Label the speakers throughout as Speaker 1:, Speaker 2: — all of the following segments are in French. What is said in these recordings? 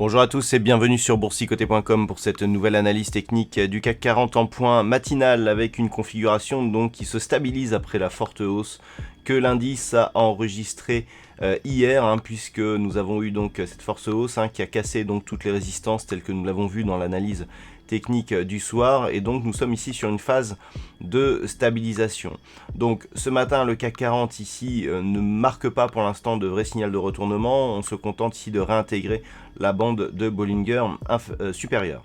Speaker 1: Bonjour à tous et bienvenue sur boursicoté.com pour cette nouvelle analyse technique du CAC 40 en point matinal avec une configuration donc qui se stabilise après la forte hausse que l'indice a enregistré hier, puisque nous avons eu donc cette forte hausse qui a cassé donc toutes les résistances telles que nous l'avons vu dans l'analyse technique du soir, et donc nous sommes ici sur une phase de stabilisation. Donc ce matin le CAC 40 ici ne marque pas pour l'instant de vrai signal de retournement, on se contente ici de réintégrer la bande de Bollinger supérieure.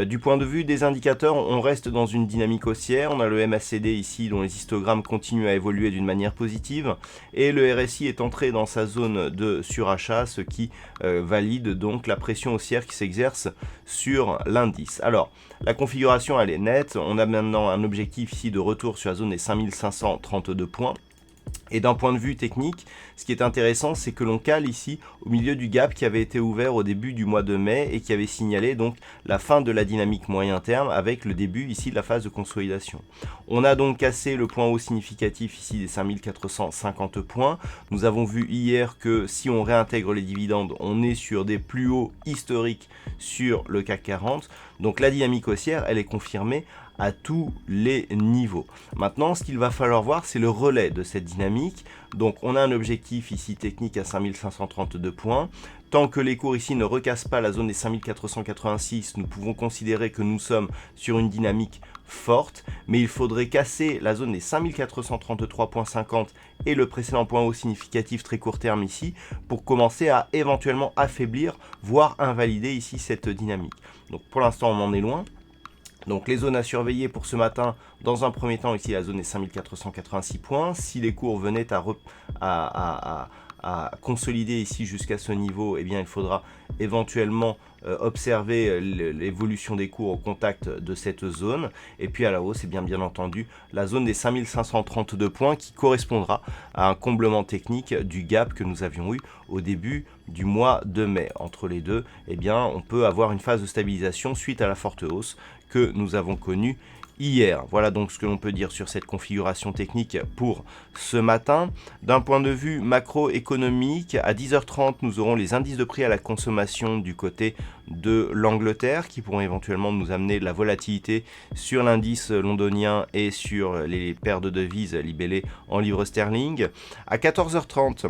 Speaker 1: Du point de vue des indicateurs, on reste dans une dynamique haussière. On a le MACD ici dont les histogrammes continuent à évoluer d'une manière positive, et le RSI est entré dans sa zone de surachat, ce qui valide donc la pression haussière qui s'exerce sur l'indice. Alors la configuration elle est nette, on a maintenant un objectif ici de retour sur la zone des 5532 points. Et d'un point de vue technique, ce qui est intéressant, c'est que l'on cale ici au milieu du gap qui avait été ouvert au début du mois de mai et qui avait signalé donc la fin de la dynamique moyen terme avec le début ici de la phase de consolidation. On a donc cassé le point haut significatif ici des 5450 points. Nous avons vu hier que si on réintègre les dividendes, on est sur des plus hauts historiques sur le CAC 40. Donc la dynamique haussière, elle est confirmée à tous les niveaux. Maintenant, ce qu'il va falloir voir, c'est le relais de cette dynamique. Donc on a un objectif ici technique à 5532 points. Tant que les cours ici ne recassent pas la zone des 5486, nous pouvons considérer que nous sommes sur une dynamique forte, mais il faudrait casser la zone des 5433.50 et le précédent point haut significatif très court terme ici pour commencer à éventuellement affaiblir, voire invalider ici cette dynamique. Donc pour l'instant on en est loin. Donc les zones à surveiller pour ce matin, dans un premier temps ici la zone est 5486 points. Si les cours venaient à consolider ici jusqu'à ce niveau, eh bien il faudra éventuellement observer l'évolution des cours au contact de cette zone. Et puis à la hausse, c'est bien entendu la zone des 5532 points qui correspondra à un comblement technique du gap que nous avions eu au début du mois de mai. Entre les deux, eh bien on peut avoir une phase de stabilisation suite à la forte hausse que nous avons connue hier. Voilà donc ce que l'on peut dire sur cette configuration technique pour ce matin. D'un point de vue macroéconomique, à 10h30, nous aurons les indices de prix à la consommation du côté de l'Angleterre qui pourront éventuellement nous amener de la volatilité sur l'indice londonien et sur les paires de devises libellées en livres sterling. À 14h30,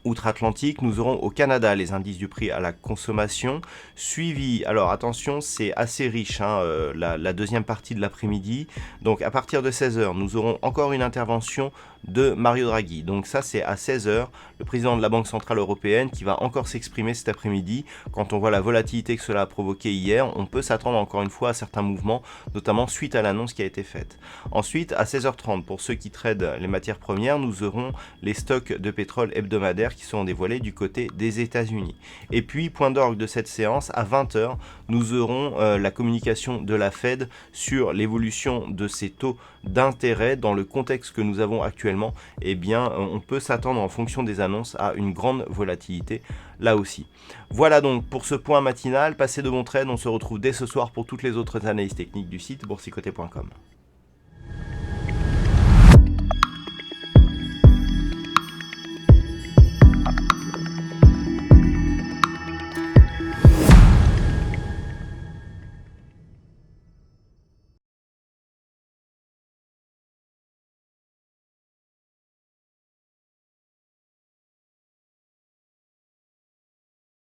Speaker 1: outre-Atlantique, nous aurons au Canada les indices du prix à la consommation, suivi, alors attention, c'est assez riche, la deuxième partie de l'après-midi. Donc à partir de 16h, nous aurons encore une intervention de Mario Draghi. Donc ça c'est à 16h, le président de la Banque Centrale Européenne qui va encore s'exprimer cet après-midi. Quand on voit la volatilité que cela a provoqué hier, on peut s'attendre encore une fois à certains mouvements, notamment suite à l'annonce qui a été faite. Ensuite, à 16h30, pour ceux qui tradent les matières premières, nous aurons les stocks de pétrole hebdomadaires qui seront dévoilés du côté des États-Unis. Et puis, point d'orgue de cette séance, à 20h, nous aurons la communication de la Fed sur l'évolution de ces taux d'intérêt dans le contexte que nous avons actuellement. Eh bien, on peut s'attendre en fonction des annonces à une grande volatilité là aussi. Voilà donc pour ce point matinal. Passez de bons trades. On se retrouve dès ce soir pour toutes les autres analyses techniques du site boursicoté.com.